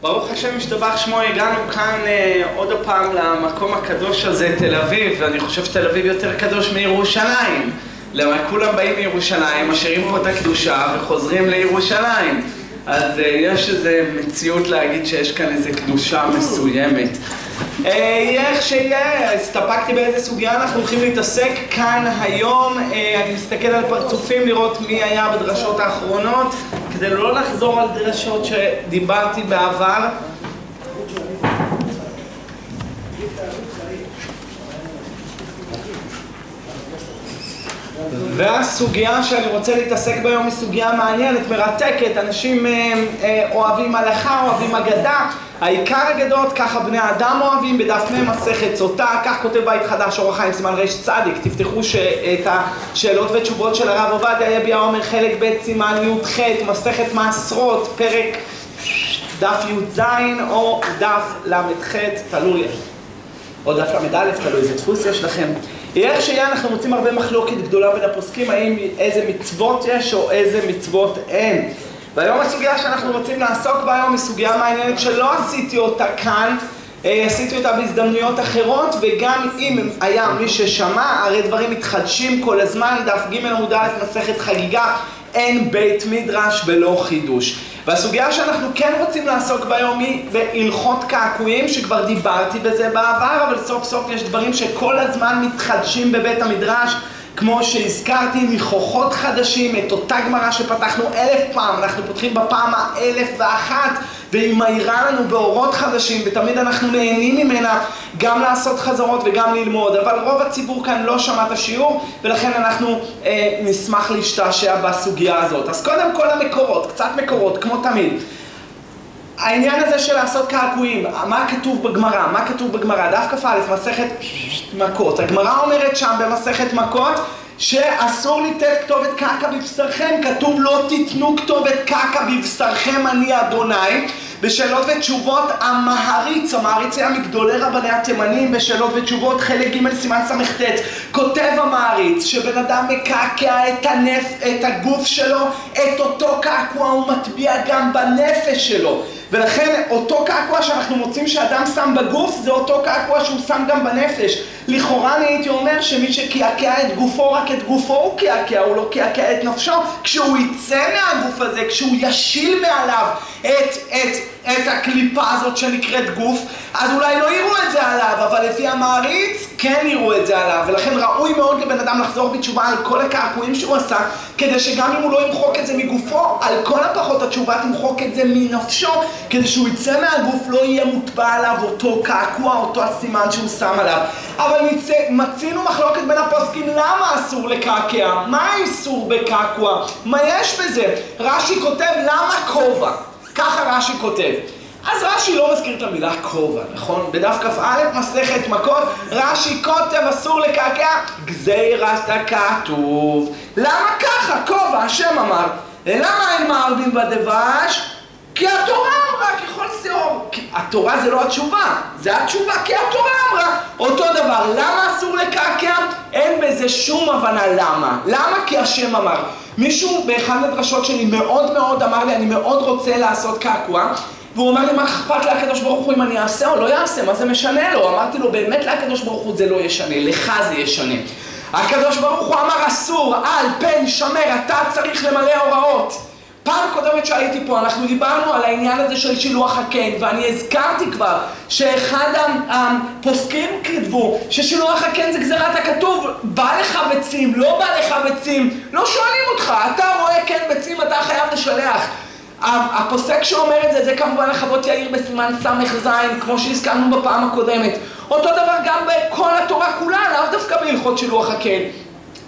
ברוך השם משתבח שמו, הגענו כאן עוד הפעם למקום הקדוש הזה, תל אביב, ואני חושב שתל אביב יותר קדוש מירושלים. למה כולם באים מירושלים, משאירים פה את הקדושה וחוזרים לירושלים. אז יש איזו מציאות להגיד שיש כאן איזו קדושה מסוימת. איך שיהיה, הסתפקתי באיזה סוגיה אנחנו הולכים להתעסק כאן היום. אני מסתכל על פרצופים לראות מי היה בדרשות האחרונות, כדי לא לחזור על דרשות שדיברתי בעבר. והסוגיה שאני רוצה להתעסק ביום היא סוגיה מעניינת, מרתקת. אנשים אוהבים הלכה, אוהבים אגדה. העיקר אגדות, ככה בני האדם אוהבים, בדף מ' מסכת סוטה, כך כותב בית חדש אור החיים סימן ר' צדיק. תפתחו את השאלות ותשובות של הרב עובדיה יביע עומר חלק ב' סימן י"ח, מסכת מעשרות, פרק דף י"ז או דף ל"ח, תלוי, או דף ל"א, תלוי איזה דפוס יש לכם. איך שיהיה, אנחנו מוצאים הרבה מחלוקת גדולה בין הפוסקים, האם איזה מצוות יש או איזה מצוות אין. והיום הסוגיה שאנחנו רוצים לעסוק בה היום היא סוגיה מעניינת שלא עשיתי אותה כאן, עשיתי אותה בהזדמנויות אחרות, וגם אם היה מי ששמע, הרי דברים מתחדשים כל הזמן. דף ג' עמוד א' מסכת חגיגה, אין בית מדרש ולא חידוש. והסוגיה שאנחנו כן רוצים לעסוק ביום היא בהלכות קעקועים, שכבר דיברתי בזה בעבר, אבל סוף סוף יש דברים שכל הזמן מתחדשים בבית המדרש, כמו שהזכרתי, ניחוחות חדשים, את אותה גמרא שפתחנו 1000 פעם, אנחנו פותחים בפעם ה-1001, והיא מאירה לנו באורות חדשים, ותמיד אנחנו נהנים ממנה גם לעשות חזרות וגם ללמוד. אבל רוב הציבור כאן לא שמע את השיעור, ולכן אנחנו נשמח להשתעשע בסוגיה הזאת. אז קודם כל המקורות, קצת מקורות, כמו תמיד. העניין הזה של לעשות קעקועים, מה כתוב בגמרא? מה כתוב בגמרא? דף כ"א, מסכת מכות. הגמרא אומרת שם במסכת מכות שאסור לתת כתובת קעקע בבשרכם. כתוב לא תיתנו כתובת קעקע בבשרכם אני אדוני. בשאלות ותשובות המעריץ, המעריץ היה מגדולי רבני התימנים, בשאלות ותשובות חלק ג' סימן ס"ט, כותב המעריץ שבן אדם מקעקע את הגוף שלו, את אותו קעקוע הוא מטביע גם בנפש שלו. ולכן אותו קעקוע שאנחנו מוצאים שאדם שם בגוף, זה אותו קעקוע שהוא שם גם בנפש. לכאורה אני הייתי אומר שמי שקעקע את גופו, רק את גופו הוא קעקע, הוא לא קעקע את נפשו. כשהוא יצא מהגוף הזה, כשהוא ישיל מעליו את הקליפה הזאת שנקראת גוף, אז אולי לא יראו את זה עליו, אבל לפי המעריץ כן יראו את זה עליו. ולכן ראוי מאוד לבן אדם לחזור בתשובה על כל הקעקועים שהוא עשה, כדי שגם אם הוא לא ימחוק את זה מגופו, על כל הפחות התשובה תמחוק את זה מנפשו, כדי שהוא יצא מהגוף לא יהיה מוטבע עליו אותו קעקוע, אותו הסימן שהוא שם עליו. אבל מצינו מחלוקת בין הפוסקים למה אסור לקעקע, מה האיסור בקעקוע, מה יש בזה. רש"י כותב למה כובע, ככה רש"י כותב. אז רש"י לא מזכיר את המילה כובע, נכון? בדף כ"א מסכת מכות רש"י כותב אסור לקעקע גזירת הכתוב. למה ככה? כובע, השם אמר. למה אין מערבים בדבש? כי התורה אמרה ככל שאור. התורה זה לא התשובה, זה התשובה כי התורה אמרה. אותו דבר, למה אסור לקעקע? אין בזה שום הבנה למה. למה? כי השם אמר. מישהו באחד הדרשות שלי מאוד מאוד אמר לי, אני מאוד רוצה לעשות קעקוע, והוא אמר לי, מה אכפת לקדוש ברוך הוא אם אני אעשה או לא יעשה? מה זה משנה לו? אמרתי לו, באמת לקדוש ברוך הוא זה לא ישנה, לך זה ישנה. הקדוש ברוך הוא אמר אסור, על פן שמר, אתה צריך למלא הוראות. פעם קודמת שהייתי פה, אנחנו דיברנו על העניין הזה של שילוח הקן, ואני הזכרתי כבר שאחד הפוסקים כתבו ששילוח הקן זה גזירת הכתוב. בא לך ביצים, לא בא לך ביצים, לא שואלים אותך, אתה רואה קן ביצים, אתה חייב לשלח. הפוסק שאומר את זה, זה כמובן לחוות יאיר בסימן ס"ז, כמו שהזכרנו בפעם הקודמת. אותו דבר גם בכל התורה כולה, לאו דווקא בהלכות שילוח הקן.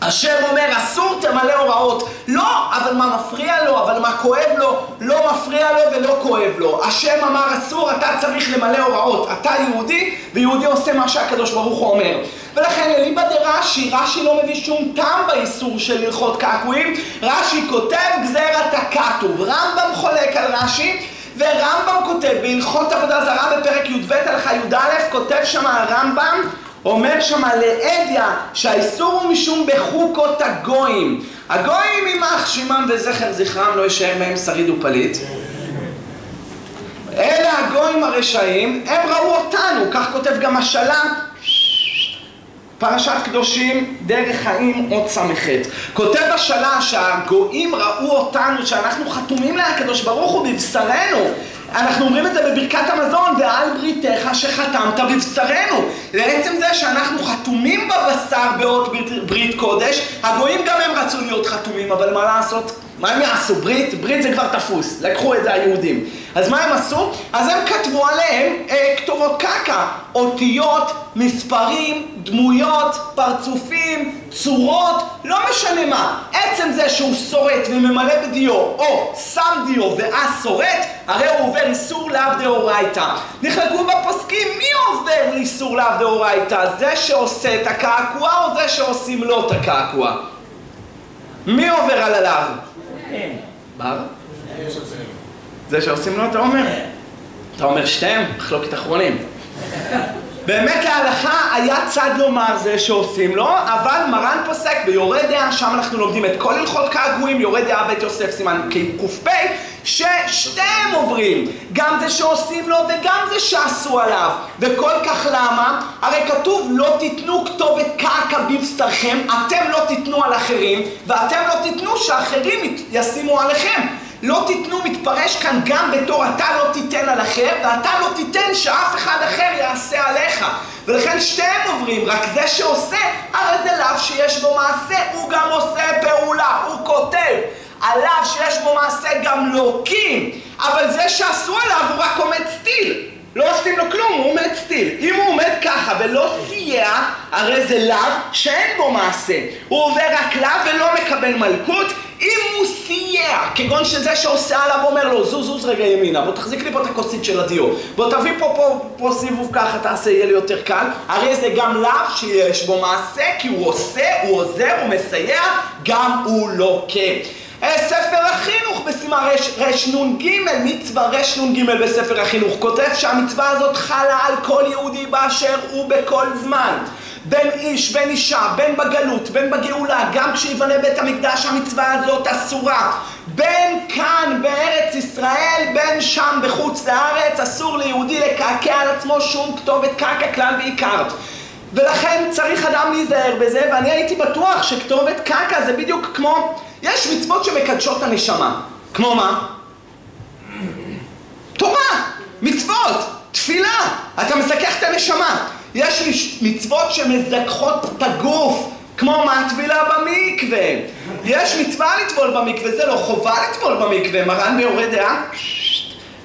השם אומר אסור תמלא הוראות. לא, אבל מה מפריע לו? אבל מה כואב לו? לא מפריע לו ולא כואב לו. השם אמר אסור, אתה צריך למלא הוראות. אתה יהודי, ויהודי עושה מה שהקדוש ברוך הוא אומר. ולכן אליבא דרש"י, רש"י לא מביא שום טעם באיסור של הלכות קעקועים. רש"י כותב גזירת הכתוב. רמב"ם חולק על רש"י, ורמב"ם כותב בהלכות עבודה זרה בפרק י"ב הלכה י"א, כותב שם הרמב"ם, אומר שמה לעדיה שהאיסור הוא משום בחוקות הגויים. הגויים יימח שמם וזכר זכרם לא יישאר מהם שריד ופליט. אלא הגויים הרשעים, הם ראו אותנו, כך כותב גם השלה, פרשת קדושים, דרך חיים עוד סמכת. כותב השלה שהגויים ראו אותנו, שאנחנו חתומים לקדוש ברוך הוא בבשרנו. אנחנו אומרים את זה בברכת המזון, ועל בריתך שחתמת בבשרנו. לעצם זה שאנחנו חתומים בבשר באות ברית קודש, הגויים גם הם רצו להיות חתומים, אבל מה לעשות? מה הם יעשו? ברית זה כבר תפוס, לקחו את זה היהודים. אז מה הם עשו? אז הם כתבו עליהם כתובות קקע, אותיות, מספרים, דמויות, פרצופים, צורות, לא משנה מה. עצם זה שהוא שורט וממלא בדיו, או שם דיו ואז שורט, הרי הוא עובר איסור לאו דאורייתא. נחלקו בפוסקים, מי עובר לאיסור לאו דאורייתא? זה שעושה את הקעקוע או זה שעושים לו את הקעקוע? מי עובר על הלאו? בר? זה שעושים לו, אתה אומר? אתה אומר שתיהם? מחלוקת אחרונים. באמת להלכה היה צד לומר זה שעושים לו, אבל מרן פוסק ביורה דעה, שם אנחנו לומדים את כל הלכות קעקועים, יורה דעה בית יוסף סימן ק"פ, ששתיהם עוברים, גם זה שעושים לו וגם זה שעשו עליו. וכל כך למה? הרי כתוב לא תיתנו כתובת קעקע בבשרכם, אתם לא תיתנו על אחרים, ואתם לא תיתנו שאחרים ישימו עליכם. לא תיתנו מתפרש כאן גם בתור אתה לא תיתן על אחר, ואתה לא תיתן שאף אחד אחר יעשה עליך. ולכן שתיהם עוברים, רק זה שעושה, הרי זה לאו שיש בו מעשה, הוא גם עושה פעולה, הוא כותב. עליו שיש בו מעשה גם לוקים, אבל זה שעשו עליו הוא רק עומד סטיל. לא עושים לו כלום, הוא עומד סטיל. אם הוא עומד ככה ולא סייע, הרי זה לאו שאין בו מעשה. הוא עובר רק לאו ולא מקבל מלכות. אם הוא סייע, כגון שזה שעושה עליו אומר לו, זוז רגע ימינה, בוא תחזיק לי פה את הכוסית של הדיו, בוא תביא פה סיבוב ככה, תעשה, יהיה לי יותר קל. הרי זה גם לאו שיש בו מעשה, כי הוא עושה, הוא עוזר, הוא מסייע, גם הוא לוקה. ספר החינוך בסימן רנ"ג, מצווה רנ"ג בספר החינוך, כותב שהמצווה הזאת חלה על כל יהודי באשר הוא בכל זמן. בין איש, בין אישה, בין בגלות, בין בגאולה, גם כשיבנה בית המקדש המצווה הזאת אסורה. בין כאן בארץ ישראל, בין שם בחוץ לארץ, אסור ליהודי לקעקע על עצמו שום כתובת קעקע כלל ועיקר. ולכן צריך אדם להיזהר בזה, ואני הייתי בטוח שכתובת קעקע זה בדיוק כמו, יש מצוות שמקדשות הנשמה. כמו מה? תורה, מצוות, תפילה, אתה מסכך את הנשמה. יש מצוות שמזכחות את הגוף, כמו מה? טבילה במקווה. יש מצווה לטבול במקווה, זה לא חובה לטבול במקווה. מרן ביורה דעה,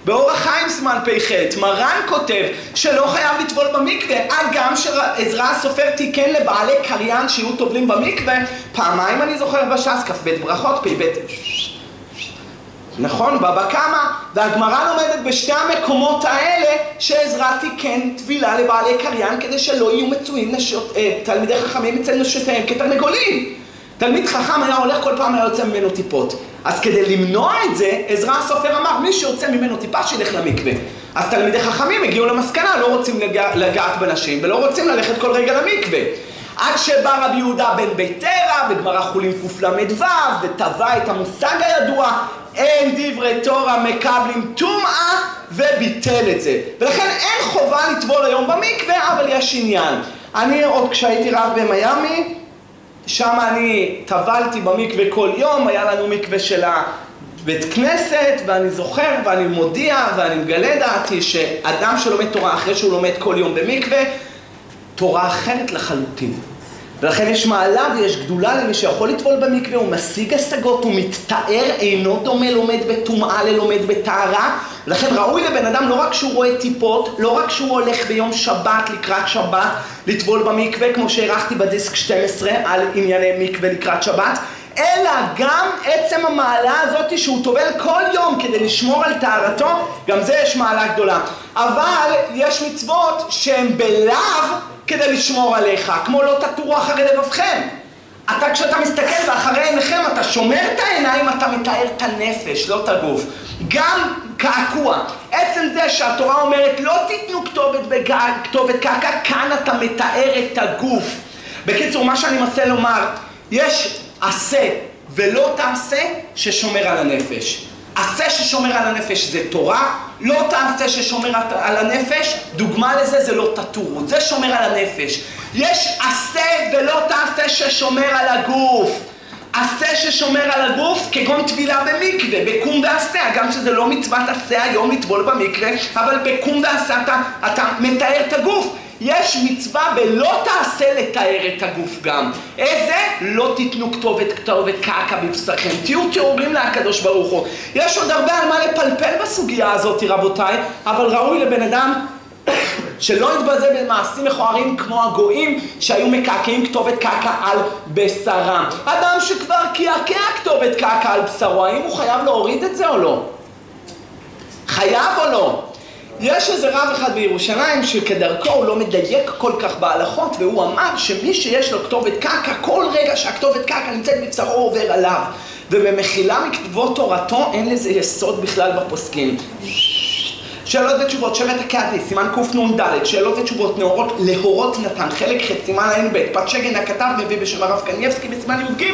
באור החיים סימן פ"ח, מרן כותב שלא חייב לטבול במקווה, גם שעזרא הסופר תיקן לבעלי קריין שיהיו טובלים במקווה, פעמיים אני זוכר בש"ס, כ"ב ברכות, פ"ב. נכון, בבא קמא, והגמרא לומדת בשתי המקומות האלה שעזרא תיקן טבילה לבעלי קריין כדי שלא יהיו מצויים תלמידי חכמים אצל נשותיהם כתרנגולים. תלמיד חכם היה הולך כל פעם היה יוצא ממנו טיפות. אז כדי למנוע את זה, עזרא הסופר אמר, מי שיוצא ממנו טיפה שילך למקווה. אז תלמידי חכמים הגיעו למסקנה, לא רוצים לגעת בנשים ולא רוצים ללכת כל רגע למקווה. עד שבא רבי יהודה בן ביתרא, בגמרא חולין קל"ו, וטבע את המושג הידוע, אין דברי תורה מקבלים טומאה, וביטל את זה. ולכן אין חובה לטבול היום במקווה, אבל יש עניין. אני עוד כשהייתי רב במיימי, שם אני טבלתי במקווה כל יום, היה לנו מקווה של הבית כנסת, ואני זוכר ואני מודיע ואני מגלה דעתי שאדם שלומד תורה אחרי שהוא לומד כל יום במקווה, תורה אחרת לחלוטין. ולכן יש מעלה ויש גדולה למי שיכול לטבול במקווה, הוא משיג השגות, הוא מתאר, אינו דומה לומד בטומאה ללומד בטהרה. ולכן ראוי לבן אדם לא רק שהוא רואה טיפות, לא רק שהוא הולך ביום שבת לקראת שבת לטבול במקווה, כמו שהערכתי בדיסק 12 על ענייני מקווה לקראת שבת, אלא גם עצם המעלה הזאת שהוא טובל כל יום כדי לשמור על טהרתו, גם זה יש מעלה גדולה. אבל יש מצוות שהן בלאו כדי לשמור עליך, כמו לא תטורו אחרי לבבכם. אתה כשאתה מסתכל ואחרי עיניכם אתה שומר את העיניים, אתה מתאר את הנפש, לא את הגוף. גם קעקוע, עצם זה שהתורה אומרת לא תיתנו כתובת קעקע, כאן אתה מתאר את הגוף. בקיצור, מה שאני מנסה לומר, יש עשה ולא תעשה ששומר על הנפש. עשה ששומר על הנפש זה תורה, לא תעשה ששומר על הנפש, דוגמה לזה זה לא תטורות, זה שומר על הנפש. יש עשה ולא תעשה ששומר על הגוף. עשה ששומר על הגוף כגון טבילה במקווה, בקום ועשה, גם שזה לא מצוות עשה היום לטבול במקווה, אבל בקום ועשה אתה מתאר את הגוף. יש מצווה ולא תעשה לתאר את הגוף גם. איזה? לא תיתנו כתובת קעקע בבשרכם. תהיו טהורים לקדוש ברוך הוא. יש עוד הרבה על מה לפלפל בסוגיה הזאת, רבותיי, אבל ראוי לבן אדם שלא יתבזה במעשים מכוערים כמו הגויים שהיו מקעקעים כתובת קעקע על בשרם. אדם שכבר קעקע כתובת קעקע על בשרו, האם הוא חייב להוריד את זה או לא? חייב או לא? יש איזה רב אחד בירושלים שכדרכו הוא לא מדייק כל כך בהלכות, והוא אמר שמי שיש לו כתובת קעקע, כל רגע שהכתובת קעקע נמצאת בבשרו עובר עליו, ובמחילה מכתבות תורתו אין לזה יסוד בכלל בפוסקים. שאלות ותשובות, שבט הקעתי, סימן קנ"ד, שאלות ותשובות, להורות נתן, חלק ח' סימן ע"ב, פת שגן הכתב מביא בשם הרב קנייבסקי בסימן י"ג,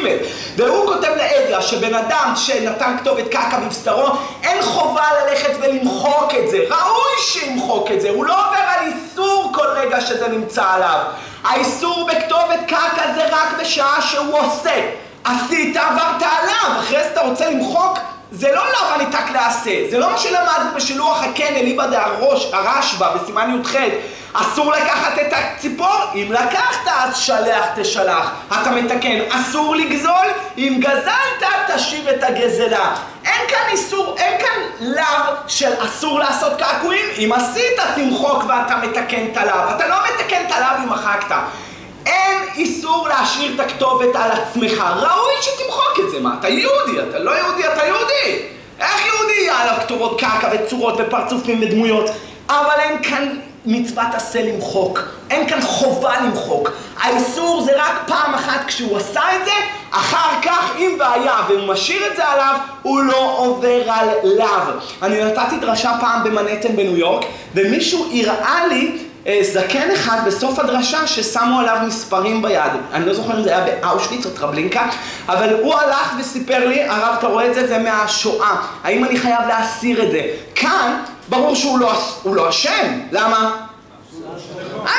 והוא כותב לעדיה שבן אדם שנתן כתובת קעקע בבשרו, אין חובה ללכת ולמחוק את זה, ראוי שימחוק את זה, הוא לא עובר על איסור כל רגע שזה נמצא עליו. האיסור בכתובת קעקע זה רק בשעה שהוא עושה, עשית עברת עליו, אחרי זה אתה רוצה למחוק, זה לא לאו הניתק לעשה, זה לא מה שלמדנו בשילוח הקן אליבא דהרשב"א בסימן י"ח. אסור לקחת את הציפור, אם לקחת אז שלח תשלח, אתה מתקן. אסור לגזול, אם גזלת תשיב את הגזלה. אין כאן איסור, אין כאן לאו של אסור לעשות קעקועים, אם עשית תמחוק ואתה מתקן את הלאו, אתה לא מתקן את הלאו אם מחקת. אין איסור להשאיר את הכתובת על עצמך, ראוי שתמחוק את זה. מה, אתה יהודי, אתה לא יהודי, אתה יהודי. איך יהודי יהיה עליו כתובות קעקע וצורות ופרצופים ודמויות? אבל אין כאן מצוות עשה למחוק, אין כאן חובה למחוק. האיסור זה רק פעם אחת כשהוא עשה את זה, אחר כך אם והיה והוא משאיר את זה עליו, הוא לא עובר על לאו. אני נתתי דרשה פעם במנהטן בניו יורק, ומישהו הראה לי זקן אחד בסוף הדרשה ששמו עליו מספרים ביד. אני לא זוכר אם זה היה באושוויץ או טרבלינקה, אבל הוא הלך וסיפר לי, הרב אתה רואה את זה, זה מהשואה, האם אני חייב להסיר את זה? כאן ברור שהוא לא אשם. למה?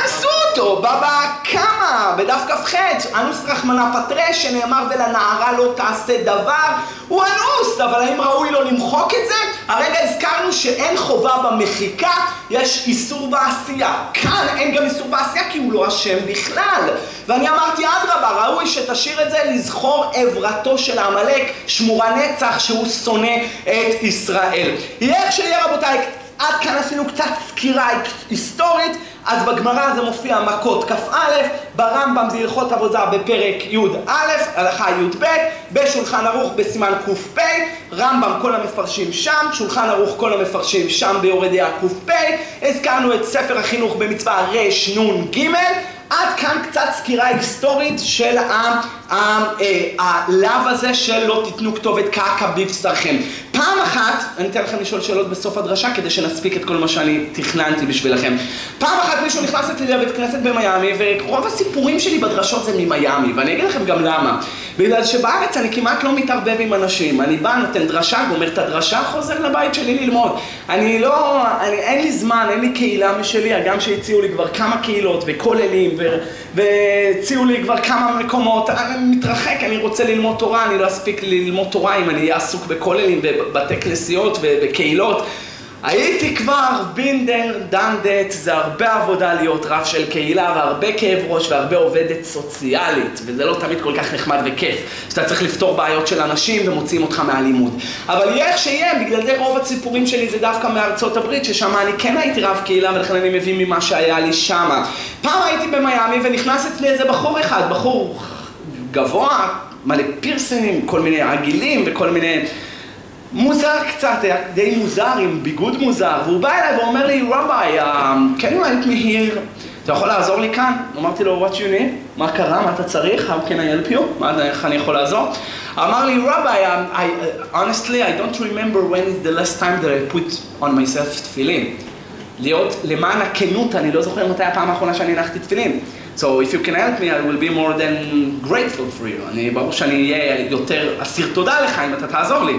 אנסו אותו, בבא קמא, בדף כ"ח, אנוס רחמנא פטרא, שנאמר ולנערה לא תעשה דבר, הוא אנוס, אבל האם ראוי לו למחוק את זה? הרגע הזכרנו שאין חובה במחיקה, יש איסור בעשייה. כאן אין גם איסור בעשייה כי הוא לא אשם בכלל. ואני אמרתי אדרבה, ראוי שתשאיר את זה לזכור עברתו של עמלק, שמורה נצח שהוא שונא את ישראל. איך שיהיה רבותיי, עד כאן עשינו קצת סקירה היסטורית, אז בגמרא זה מופיע מכות כ"א, ברמב"ם זה הלכות עבודה בפרק י"א, הלכה י"ב, בשולחן ערוך בסימן ק"פ, רמב"ם כל המפרשים שם, שולחן ערוך כל המפרשים שם ביורדיה ק"פ, הזכרנו את ספר החינוך במצווה רנ"ג, עד כאן קצת סקירה היסטורית של הלאו הזה של לא תיתנו כתובת קעקע בבשרכם. פעם אחת, אני אתן לכם לשאול שאלות בסוף הדרשה כדי שנספיק את כל מה שאני תכננתי בשבילכם. פעם אחת מישהו נכנס אצלי לבית כנסת במיימי, ורוב הסיפורים שלי בדרשות זה ממיימי, ואני אגיד לכם גם למה. בגלל שבארץ אני כמעט לא מתערבב עם אנשים. אני בא, נותן דרשה, גומר את הדרשה, חוזר לבית שלי ללמוד. אין לי זמן, אין לי קהילה משלי, גם שהציעו לי כבר כמה קהילות וכוללים, והציעו לי כבר כמה מקומות. אני מתרחק, אני רוצה ללמוד תורה, אני לא אספיק ללמוד תורה אם אני אהיה עסוק בכוללים ובתי כנסיות ובקהילות. הייתי כבר בינדר דנדת, זה הרבה עבודה להיות רב של קהילה והרבה כאב ראש והרבה עובדת סוציאלית, וזה לא תמיד כל כך נחמד וכיף, שאתה צריך לפתור בעיות של אנשים ומוציאים אותך מהלימוד. אבל יהיה איך שיהיה, בגלל זה רוב הציפורים שלי זה דווקא מארצות הברית, ששם אני כן הייתי רב קהילה ולכן אני מביא ממה שהיה לי שמה. פעם הייתי במיימי ונכנס אצלי איזה בחור אחד, בחור גבוה, מלא פירסנים, כל מיני עגילים וכל מיני... מוזר קצת, די מוזר, עם ביגוד מוזר, והוא בא אליי ואומר לי, רבי, can you help me here? אתה יכול לעזור לי כאן? אמרתי לו, what you need? מה קרה? מה אתה צריך? How can I help you? איך אני יכול לעזור? אמר לי, רבי, honestly, I don't remember when is the last time that I put on myself תפילין. להיות, למען הכנות, אני לא זוכר מתי הפעם האחרונה שאני הנחתי תפילין. So if you can help me, I will be more than grateful for you. אני ברור שאני אהיה יותר אסיר תודה לך אם אתה תעזור לי.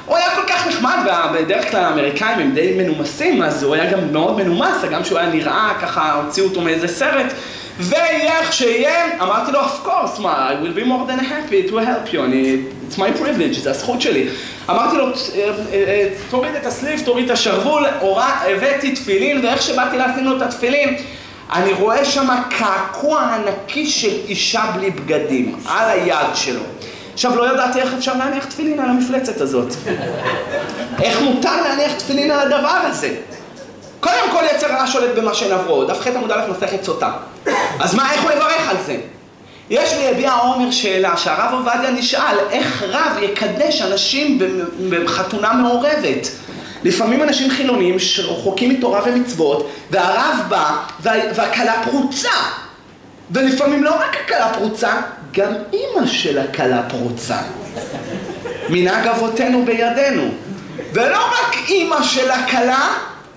הוא היה כל כך נחמד, ובדרך כלל האמריקאים הם די מנומסים, אז הוא היה גם מאוד מנומס, גם שהוא היה נראה, ככה הוציאו אותו מאיזה סרט, ויהיה שיהיה, אמרתי לו, of course, מה, I will be more than happy to help you, it's my privilege, זה הזכות שלי. אמרתי לו, תוריד את הסליף, תוריד את השרוול, הבאתי תפילין, ואיך שבאתי לשים לו את התפילין, אני רואה שם קעקוע ענקי של אישה בלי בגדים, על היד שלו. עכשיו, לא ידעתי איך אפשר להניח תפילין על המפלצת הזאת. איך מותר להניח תפילין על הדבר הזה? קודם כל יצר רע שולט במה שנברו, דף ח' עמוד א' מסכת סוטה. אז מה, איך הוא יברך על זה? יש לי יביע עומר שאלה, שהרב עובדיה נשאל, איך רב יקדש אנשים בחתונה מעורבת? לפעמים אנשים חילונים שרחוקים מתורה ומצוות, והרב בא והכלה פרוצה. ולפעמים לא רק הכלה פרוצה, גם אמא של הכלה פרוצה. מנהג אבותינו בידינו. ולא רק אמא של הכלה,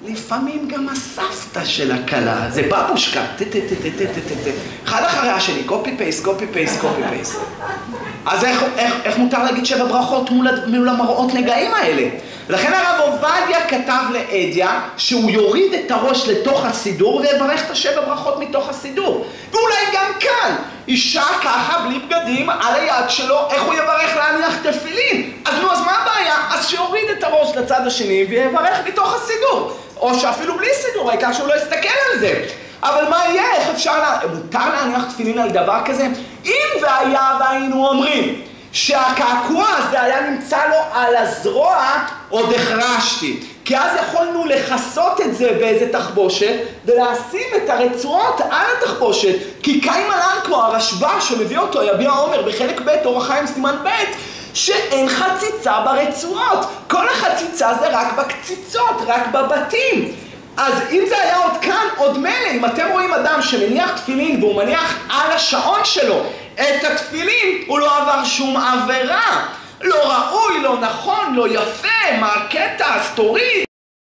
לפעמים גם הסבתא של הכלה. זה בבושקה, אחד אחרי השני, קופי פייס, קופי פייס, קופי פייס. אז איך מותר להגיד 7 ברכות מול המראות נגעים האלה? לכן הרב עובדיה כתב לאדיה שהוא יוריד את הראש לתוך הסידור ויברך את 7 ברכות מתוך הסידור. ואולי גם כאן, אישה ככה בלי בגדים על היד שלו, איך הוא יברך להניח תפילין? אז נו, אז מה הבעיה? אז שיוריד את הראש לצד השני ויברך מתוך הסידור. או שאפילו בלי סידור, העיקר שהוא לא יסתכל על זה. אבל מה יהיה? איך אפשר מותר להניח תפילין על דבר כזה? אם והיה והיינו אומרים שהקעקוע הזה היה נמצא לו על הזרוע, עוד החרשתי. כי אז יכולנו לחסות את זה באיזה תחבושת ולשים את הרצועות על התחבושת. כי קיים עלן כמו הרשב"א שמביא אותו, יביע עומר בחלק ב' אורח חיים סימן ב', שאין חציצה ברצועות. כל החציצה זה רק בקציצות, רק בבתים. אז אם זה היה עוד כאן, עוד מלא, אם אתם רואים אדם שמניח תפילין והוא מניח על השעון שלו את התפילין, הוא לא עבר שום עבירה. לא ראוי, לא נכון, לא יפה, מה הקטע, סטורי.